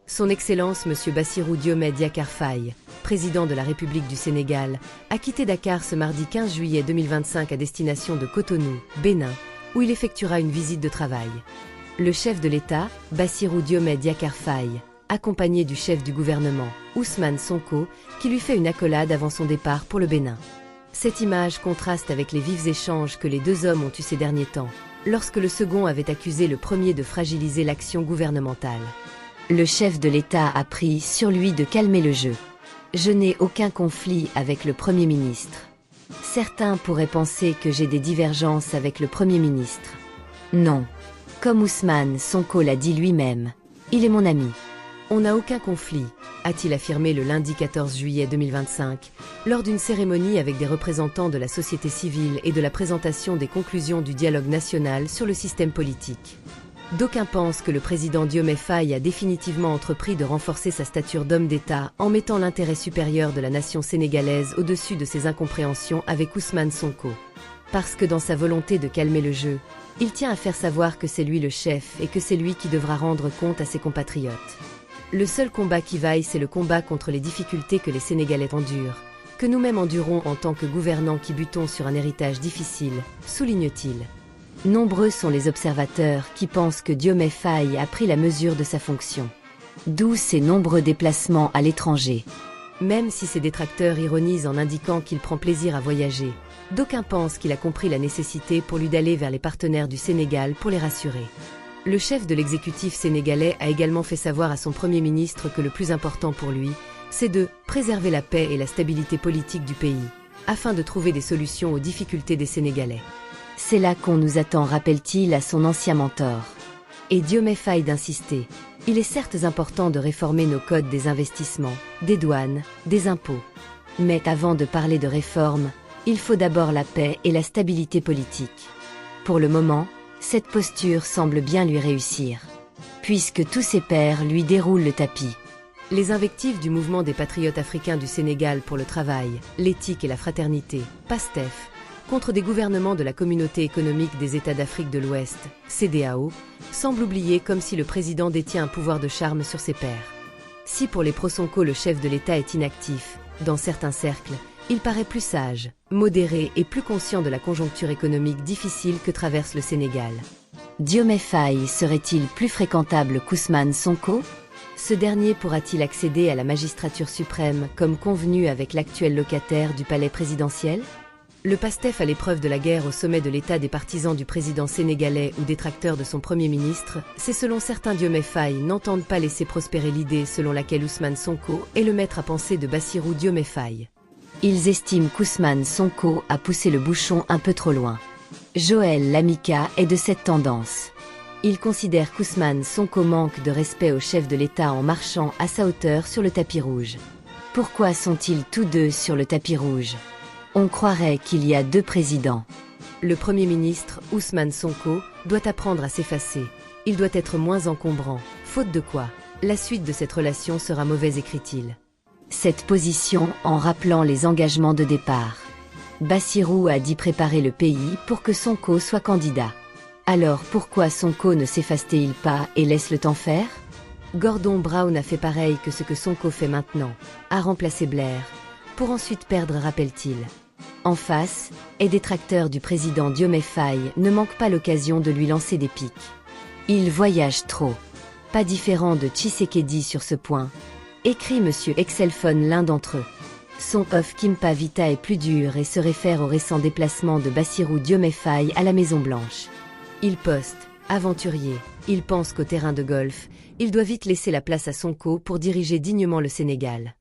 Son Excellence M. Bassirou Diomaye Diakhar Faye, président de la République du Sénégal, a quitté Dakar ce mardi 15 juillet 2025 à destination de Cotonou, Bénin, où il effectuera une visite de travail. Le chef de l'État, Bassirou Diomaye Diakhar Faye, accompagné du chef du gouvernement, Ousmane Sonko, qui lui fait une accolade avant son départ pour le Bénin. Cette image contraste avec les vifs échanges que les deux hommes ont eus ces derniers temps, lorsque le second avait accusé le premier de fragiliser l'action gouvernementale. Le chef de l'État a pris sur lui de calmer le jeu. Je n'ai aucun conflit avec le Premier ministre. Certains pourraient penser que j'ai des divergences avec le Premier ministre. Non. Comme Ousmane Sonko l'a dit lui-même, il est mon ami. On n'a aucun conflit, a-t-il affirmé le lundi 14 juillet 2025, lors d'une cérémonie avec des représentants de la société civile et de la présentation des conclusions du dialogue national sur le système politique. D'aucuns pensent que le président Diomaye Faye a définitivement entrepris de renforcer sa stature d'homme d'État en mettant l'intérêt supérieur de la nation sénégalaise au-dessus de ses incompréhensions avec Ousmane Sonko. Parce que dans sa volonté de calmer le jeu, il tient à faire savoir que c'est lui le chef et que c'est lui qui devra rendre compte à ses compatriotes. Le seul combat qui vaille, c'est le combat contre les difficultés que les Sénégalais endurent, que nous-mêmes endurons en tant que gouvernants qui butons sur un héritage difficile, souligne-t-il. Nombreux sont les observateurs qui pensent que Diomaye Faye a pris la mesure de sa fonction. D'où ses nombreux déplacements à l'étranger. Même si ses détracteurs ironisent en indiquant qu'il prend plaisir à voyager, d'aucuns pensent qu'il a compris la nécessité pour lui d'aller vers les partenaires du Sénégal pour les rassurer. Le chef de l'exécutif sénégalais a également fait savoir à son Premier ministre que le plus important pour lui, c'est de préserver la paix et la stabilité politique du pays, afin de trouver des solutions aux difficultés des Sénégalais. C'est là qu'on nous attend, rappelle-t-il à son ancien mentor. Et Diomaye Faye d'insister. Il est certes important de réformer nos codes des investissements, des douanes, des impôts. Mais avant de parler de réforme, il faut d'abord la paix et la stabilité politique. Pour le moment, cette posture semble bien lui réussir, puisque tous ses pairs lui déroulent le tapis. Les invectives du mouvement des patriotes africains du Sénégal pour le travail, l'éthique et la fraternité, PASTEF, contre des gouvernements de la Communauté économique des États d'Afrique de l'Ouest, CEDEAO, semblent oublier comme si le président détient un pouvoir de charme sur ses pairs. Si pour les pro-Sonko le chef de l'État est inactif, dans certains cercles, il paraît plus sage, modéré et plus conscient de la conjoncture économique difficile que traverse le Sénégal. Diomaye Faye serait-il plus fréquentable qu'Ousmane Sonko? Ce dernier pourra-t-il accéder à la magistrature suprême comme convenu avec l'actuel locataire du palais présidentiel? Le PASTEF à l'épreuve de la guerre au sommet de l'État des partisans du président sénégalais ou détracteurs de son Premier ministre, c'est selon certains Diomaye Faye n'entendent pas laisser prospérer l'idée selon laquelle Ousmane Sonko est le maître à penser de Bassirou Diomaye Faye. Ils estiment qu'Ousmane Sonko a poussé le bouchon un peu trop loin. Joël Lamika est de cette tendance. Il considère qu'Ousmane Sonko manque de respect au chef de l'État en marchant à sa hauteur sur le tapis rouge. Pourquoi sont-ils tous deux sur le tapis rouge? On croirait qu'il y a deux présidents. Le Premier ministre, Ousmane Sonko, doit apprendre à s'effacer. Il doit être moins encombrant, faute de quoi la suite de cette relation sera mauvaise, écrit-il. Cette position en rappelant les engagements de départ. Bassirou a dit préparer le pays pour que Sonko soit candidat. Alors pourquoi Sonko ne s'efface-t-il pas et laisse le temps faire? Gordon Brown a fait pareil que ce que Sonko fait maintenant, a remplacé Blair, pour ensuite perdre, rappelle-t-il. En face, les détracteurs du président Diomaye Faye ne manquent pas l'occasion de lui lancer des piques. Il voyage trop. Pas différent de Tshisekedi sur ce point. Écrit Monsieur Excelphone, l'un d'entre eux. Son off Kimpa Vita est plus dur et se réfère au récent déplacement de Bassirou Diomaye Faye à la Maison-Blanche. Il poste, aventurier, il pense qu'au terrain de golf, il doit vite laisser la place à Sonko pour diriger dignement le Sénégal.